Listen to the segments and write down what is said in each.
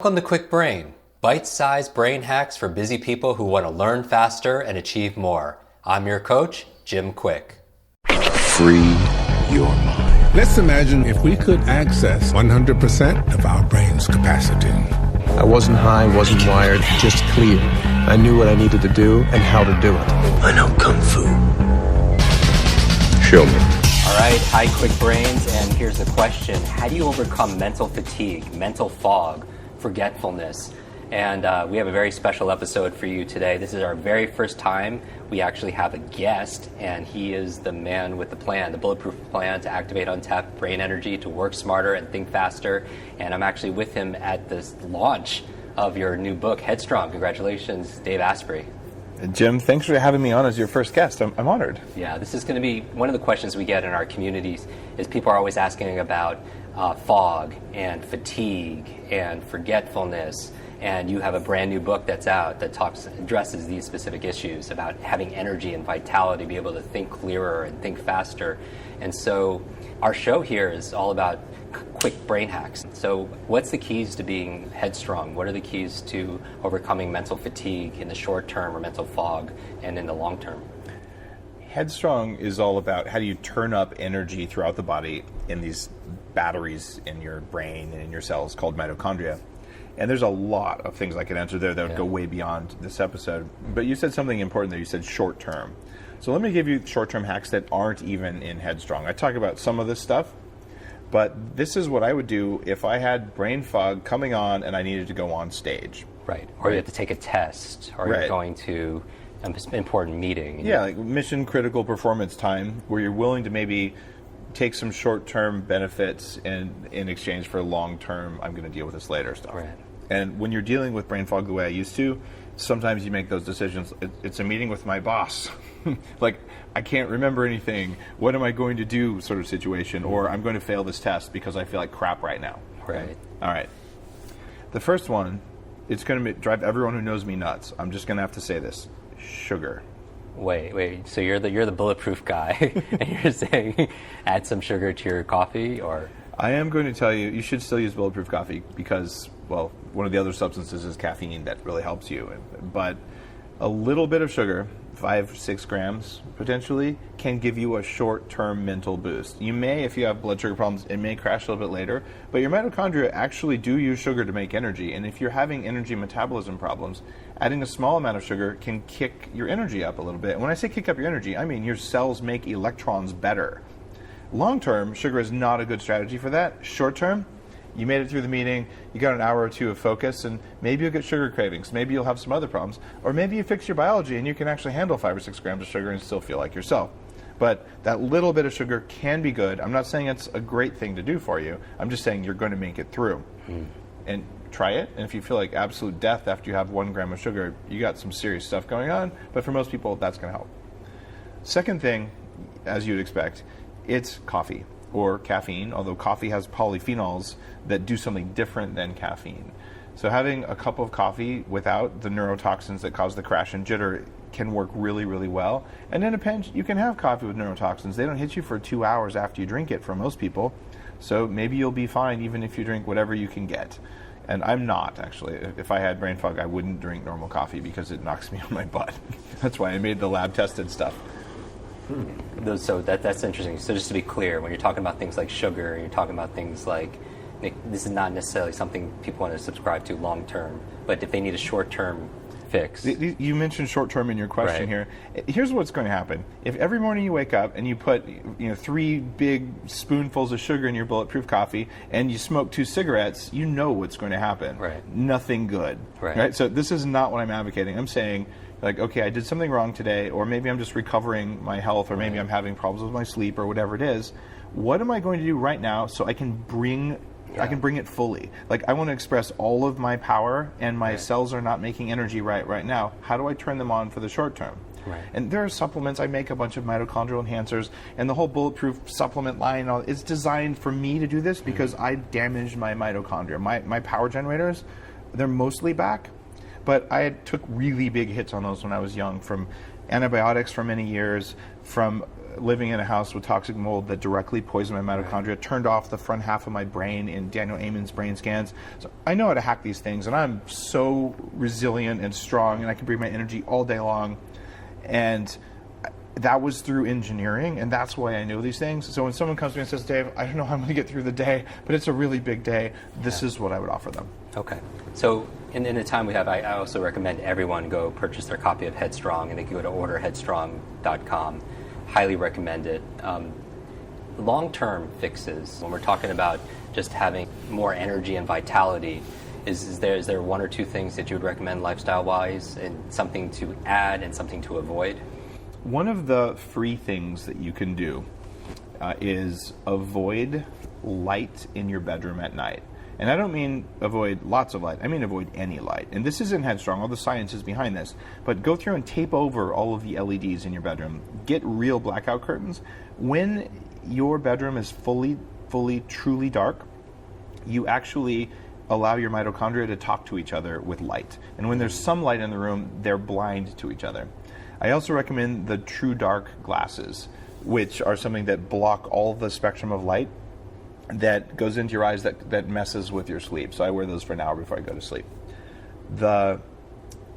Welcome to Kwik Brain, bite-sized brain hacks for busy people who want to learn faster and achieve more. I'm your coach, Jim Kwik. Free your mind. Let's imagine if we could access 100% of our brain's capacity. I wasn't high, wasn't wired, just clear. I knew what I needed to do and how to do it. I know Kung Fu. Show me. All right, hi Kwik Brains, and here's the question. How do you overcome mental fatigue, mental fog, forgetfulness? And we have a very special episode for you today. This is our very first time we actually have a guest, and he is the man with the plan, the bulletproof plan to activate untapped brain energy, to work smarter and think faster. And I'm actually with him at this launch of your new book, Headstrong. Congratulations, Dave Asprey. Jim, thanks for having me on as your first guest. I'm honored. Yeah, this is going to be one of the questions we get in our communities is people are always asking about fog and fatigue and forgetfulness. And you have a brand new book that's out that addresses these specific issues about having energy and vitality, be able to think clearer and think faster. And so our show here is all about quick brain hacks. So what's the keys to being headstrong? What are the keys to overcoming mental fatigue in the short term or mental fog and in the long term? Headstrong is all about how do you turn up energy throughout the body in these batteries in your brain and in your cells called mitochondria. And there's a lot of things I could answer there that would go way beyond this episode. But you said something important there. You said short term. So let me give you short-term hacks that aren't even in Headstrong. I talk about some of this stuff, but this is what I would do if I had brain fog coming on and I needed to go on stage. Right. Or you have to take a test, or you're going to an important meeting. Yeah, like mission critical performance time where you're willing to maybe take some short-term benefits and in exchange for long-term, I'm going to deal with this later stuff. Right. And when you're dealing with brain fog the way I used to, sometimes you make those decisions. It's a meeting with my boss. Like, I can't remember anything. What am I going to do sort of situation? Or I'm going to fail this test because I feel like crap right now. Right. All right. The first one, it's going to drive everyone who knows me nuts. I'm just going to have to say this. Sugar. Wait. So you're the bulletproof guy, and you're saying add some sugar to your coffee, or? I am going to tell you, you should still use bulletproof coffee because, well, one of the other substances is caffeine that really helps you. But a little bit of sugar, 5-6 grams potentially, can give you a short-term mental boost. You may, if you have blood sugar problems, it may crash a little bit later, but your mitochondria actually do use sugar to make energy. And if you're having energy metabolism problems, adding a small amount of sugar can kick your energy up a little bit. And when I say kick up your energy, I mean your cells make electrons better. Long-term, sugar is not a good strategy for that. Short-term, you made it through the meeting, you got an hour or two of focus, and maybe you'll get sugar cravings. Maybe you'll have some other problems. Or maybe you fix your biology and you can actually handle 5 or 6 grams of sugar and still feel like yourself. But that little bit of sugar can be good. I'm not saying it's a great thing to do for you. I'm just saying you're going to make it through. And try it, and if you feel like absolute death after you have 1 gram of sugar, you got some serious stuff going on. But for most people, that's going to help. Second thing, as you'd expect, it's coffee or caffeine, although coffee has polyphenols that do something different than caffeine. So having a cup of coffee without the neurotoxins that cause the crash and jitter can work really, really well. And in a pinch, you can have coffee with neurotoxins. They don't hit you for 2 hours after you drink it for most people. So maybe you'll be fine even if you drink whatever you can get. And I'm not, actually. If I had brain fog, I wouldn't drink normal coffee because it knocks me on my butt. That's why I made the lab-tested stuff. So that's interesting. So just to be clear, when you're talking about things like sugar, you're talking about things like, this is not necessarily something people want to subscribe to long term, but if they need a short term fix. You mentioned short term in your question here. Here's what's going to happen. If every morning you wake up and you put 3 big spoonfuls of sugar in your bulletproof coffee and you smoke 2 cigarettes, you know what's going to happen. Right. Nothing good. Right? So this is not what I'm advocating. I'm saying, like, okay, I did something wrong today, or maybe I'm just recovering my health, or maybe I'm having problems with my sleep, or whatever it is. What am I going to do right now so I can bring it fully? Like, I want to express all of my power, and my cells are not making energy right now. How do I turn them on for the short term? Right. And there are supplements. I make a bunch of mitochondrial enhancers, and the whole bulletproof supplement line is designed for me to do this because I damaged my mitochondria. My power generators, they're mostly back. But I took really big hits on those when I was young, from antibiotics for many years, from living in a house with toxic mold that directly poisoned my mitochondria, turned off the front half of my brain in Daniel Amen's brain scans. So I know how to hack these things, and I'm so resilient and strong, and I can bring my energy all day long. And that was through engineering, and that's why I know these things. So when someone comes to me and says, Dave, I don't know how I'm going to get through the day, but it's a really big day, this is what I would offer them. Okay. So in the time we have, I also recommend everyone go purchase their copy of Headstrong, and they can go to orderheadstrong.com. Highly recommend it. Long-term fixes, when we're talking about just having more energy and vitality, is there one or two things that you would recommend lifestyle-wise, and something to add and something to avoid? One of the free things that you can do is avoid light in your bedroom at night. And I don't mean avoid lots of light, I mean avoid any light. And this isn't Headstrong, all the science is behind this. But go through and tape over all of the LEDs in your bedroom. Get real blackout curtains. When your bedroom is fully, truly dark, you actually allow your mitochondria to talk to each other with light. And when there's some light in the room, they're blind to each other. I also recommend the True Dark glasses, which are something that block all the spectrum of light that goes into your eyes that messes with your sleep. So I wear those for an hour before I go to sleep. Let's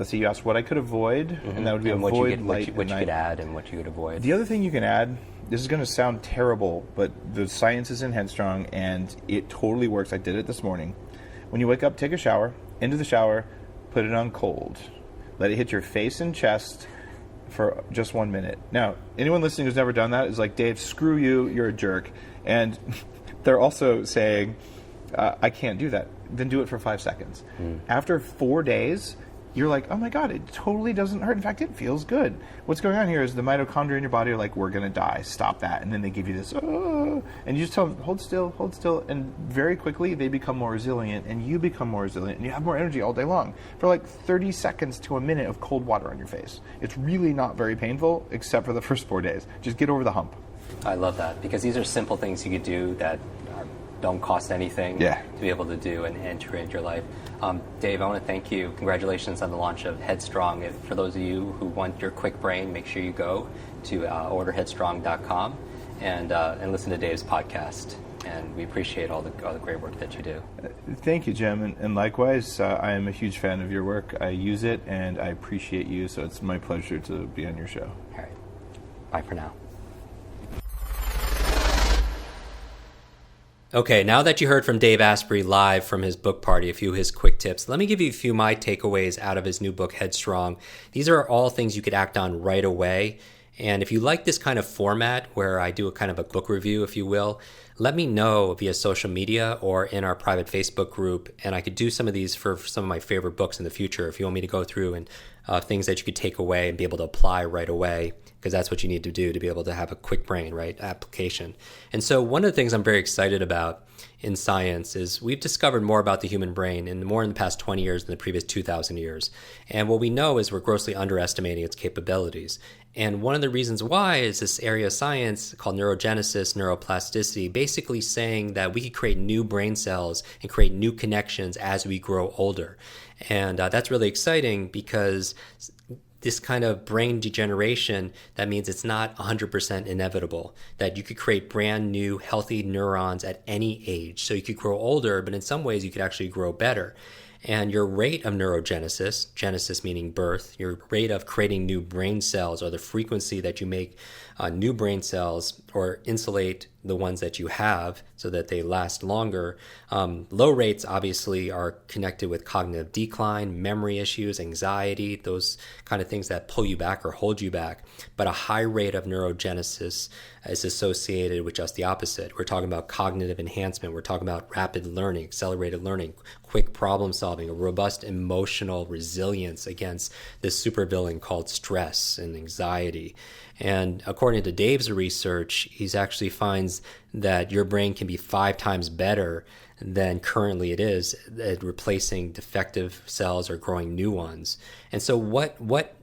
see, you asked what I could avoid, and that would be and avoid light what you at could night. add and what you could avoid. The other thing you can add, this is going to sound terrible, but the science is in Headstrong, and it totally works. I did it this morning. When you wake up, take a shower, into the shower, put it on cold. Let it hit your face and chest for just 1 minute. Now, anyone listening who's never done that is like, Dave, screw you, you're a jerk. And they're also saying, I can't do that. Then do it for 5 seconds. After 4 days, you're like, oh my God, it totally doesn't hurt. In fact, it feels good. What's going on here is the mitochondria in your body are like, we're going to die. Stop that. And then they give you this, and you just tell them, hold still. And very quickly, they become more resilient, and you become more resilient, and you have more energy all day long for like 30 seconds to a minute of cold water on your face. It's really not very painful, except for the first 4 days. Just get over the hump. I love that, because these are simple things you could do that don't cost anything to be able to do and integrate your life. Dave, I want to thank you. Congratulations on the launch of Headstrong. For those of you who want your Kwik Brain, make sure you go to orderheadstrong.com and listen to Dave's podcast. And we appreciate all the great work that you do. Thank you, Jim. And likewise, I am a huge fan of your work. I use it, and I appreciate you, so it's my pleasure to be on your show. All right. Bye for now. Okay, now that you heard from Dave Asprey live from his book party, a few of his quick tips, let me give you a few of my takeaways out of his new book, Headstrong. These are all things you could act on right away. And if you like this kind of format where I do a kind of a book review, if you will, let me know via social media or in our private Facebook group. And I could do some of these for some of my favorite books in the future if you want me to go through and things that you could take away and be able to apply right away, because that's what you need to do to be able to have a quick brain, right? Application. And so one of the things I'm very excited about in science is we've discovered more about the human brain in the past 20 years than the previous 2,000 years. And what we know is we're grossly underestimating its capabilities. And one of the reasons why is this area of science called neurogenesis, neuroplasticity, basically saying that we could create new brain cells and create new connections as we grow older. And that's really exciting, because this kind of brain degeneration, that means it's not 100% inevitable, that you could create brand new healthy neurons at any age. So you could grow older, but in some ways you could actually grow better. And your rate of neurogenesis, genesis meaning birth, your rate of creating new brain cells, or the frequency that you make new brain cells or insulate the ones that you have so that they last longer. Low rates obviously are connected with cognitive decline, memory issues, anxiety, those kind of things that pull you back or hold you back. But a high rate of neurogenesis is associated with just the opposite. We're talking about cognitive enhancement. We're talking about rapid learning, accelerated learning, quick problem solving, a robust emotional resilience against this supervillain called stress and anxiety. And according to Dave's research, he actually finds that your brain can be 5 times better than currently it is at replacing defective cells or growing new ones. And so what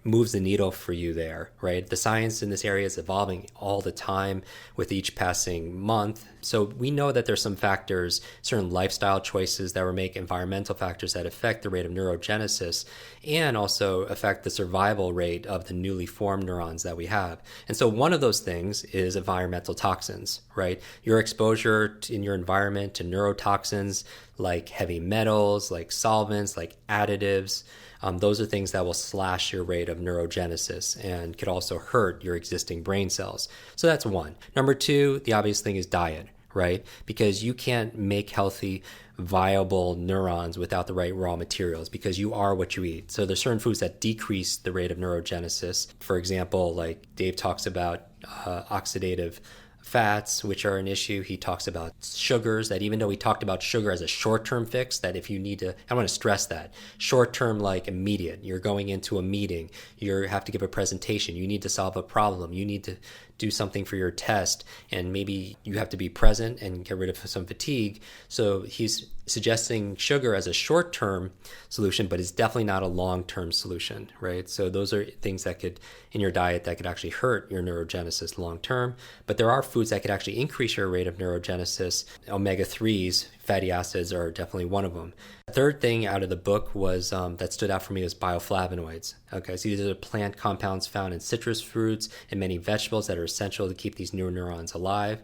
moves the needle for you there, right? The science in this area is evolving all the time with each passing month. So we know that there's some factors, certain lifestyle choices that we make, environmental factors that affect the rate of neurogenesis and also affect the survival rate of the newly formed neurons that we have. And so one of those things is environmental toxins, right? Your exposure in your environment to neurotoxins like heavy metals, like solvents, like additives, those are things that will slash your rate of neurogenesis and could also hurt your existing brain cells. So that's one. Number two, the obvious thing is diet, right? Because you can't make healthy, viable neurons without the right raw materials because you are what you eat. So there's certain foods that decrease the rate of neurogenesis. For example, like Dave talks about oxidative fats, which are an issue. He talks about sugars, that even though he talked about sugar as a short-term fix, that if you need to, I want to stress that, short-term like immediate, you're going into a meeting, you have to give a presentation, you need to solve a problem, you need to do something for your test, and maybe you have to be present and get rid of some fatigue. So he's suggesting sugar as a short-term solution, but it's definitely not a long-term solution, right? So those are things that could, in your diet, that could actually hurt your neurogenesis long-term. But there are foods that could actually increase your rate of neurogenesis. Omega-3s, fatty acids, are definitely one of them. The third thing out of the book was that stood out for me was bioflavonoids. Okay, so these are plant compounds found in citrus fruits and many vegetables that are essential to keep these new neurons alive.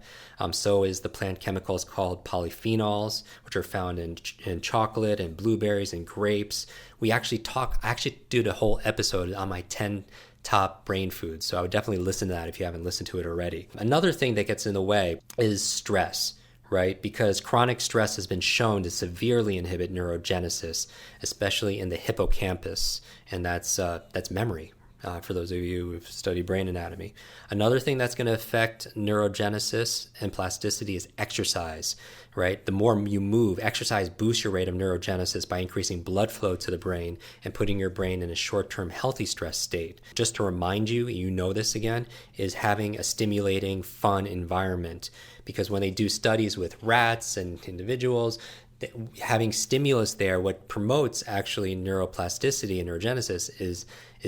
So is the plant chemicals called polyphenols, which are found in chocolate and blueberries and grapes. I actually did a whole episode on my 10 top brain foods. So I would definitely listen to that if you haven't listened to it already. Another thing that gets in the way is stress, right? Because chronic stress has been shown to severely inhibit neurogenesis, especially in the hippocampus, and that's memory. For those of you who've studied brain anatomy. Another thing that's going to affect neurogenesis and plasticity is exercise, right? The more you move, exercise boosts your rate of neurogenesis by increasing blood flow to the brain and putting your brain in a short-term healthy stress state. Just to remind you, you know this again, is having a stimulating, fun environment. Because when they do studies with rats and individuals, having stimulus there, what promotes actually neuroplasticity and neurogenesis is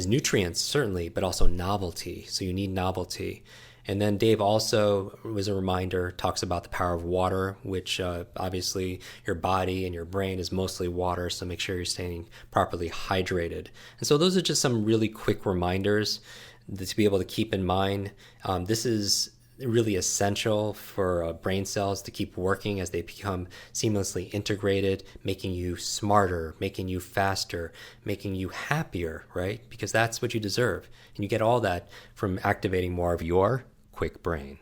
nutrients, certainly, but also novelty. So you need novelty. And then Dave also, was a reminder, talks about the power of water, which obviously your body and your brain is mostly water, so make sure you're staying properly hydrated. And so those are just some really quick reminders to be able to keep in mind. This is really essential for brain cells to keep working as they become seamlessly integrated, making you smarter, making you faster, making you happier, right? Because that's what you deserve. And you get all that from activating more of your Kwik Brain.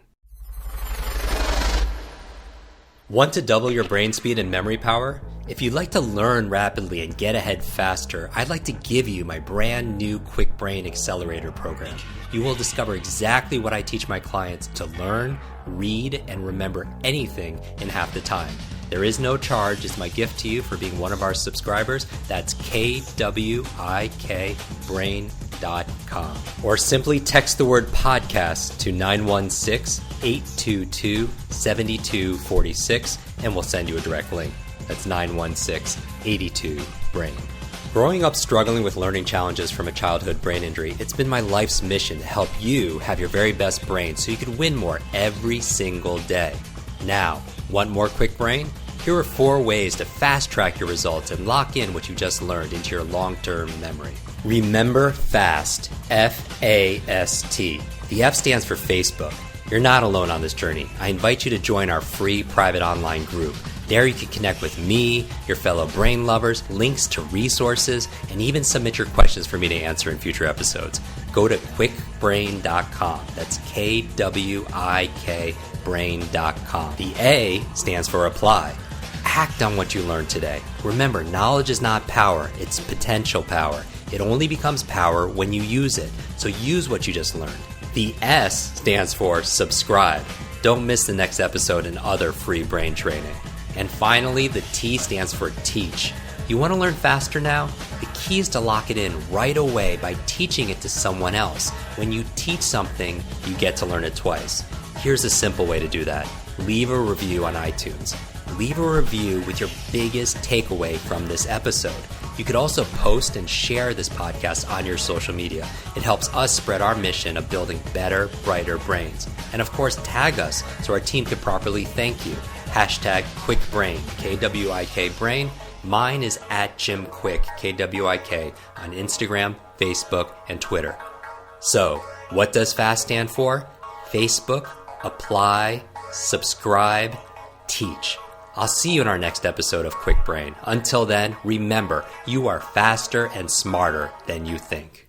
Want to double your brain speed and memory power? If you'd like to learn rapidly and get ahead faster, I'd like to give you my brand new Kwik Brain Accelerator program. You will discover exactly what I teach my clients to learn, read, and remember anything in half the time. There is no charge. It's my gift to you for being one of our subscribers. That's kwikbrain.com. Or simply text the word podcast to 916-822-7246 and we'll send you a direct link. That's 916-82-BRAIN. Growing up struggling with learning challenges from a childhood brain injury, it's been my life's mission to help you have your very best brain so you can win more every single day. Now, want more Kwik Brain? Here are 4 ways to fast track your results and lock in what you just learned into your long-term memory. Remember FAST, F-A-S-T. The F stands for Facebook. You're not alone on this journey. I invite you to join our free private online group. There you can connect with me, your fellow brain lovers, links to resources, and even submit your questions for me to answer in future episodes. Go to kwikbrain.com. That's Kwik brain.com. The A stands for apply. Act on what you learned today. Remember, knowledge is not power, it's potential power. It only becomes power when you use it. So use what you just learned. The S stands for subscribe. Don't miss the next episode and other free brain training. And finally, the T stands for teach. You want to learn faster now? The key is to lock it in right away by teaching it to someone else. When you teach something, you get to learn it twice. Here's a simple way to do that. Leave a review on iTunes. leave a review with your biggest takeaway from this episode. You could also post and share this podcast on your social media. It helps us spread our mission of building better, brighter brains. And of course, tag us so our team can properly thank you. Hashtag Kwik Brain, Kwik Brain. Mine is at Jim Kwik, Kwik, on Instagram, Facebook, and Twitter. So, what does FAST stand for? Facebook, apply, subscribe, teach. I'll see you in our next episode of Kwik Brain. Until then, remember, you are faster and smarter than you think.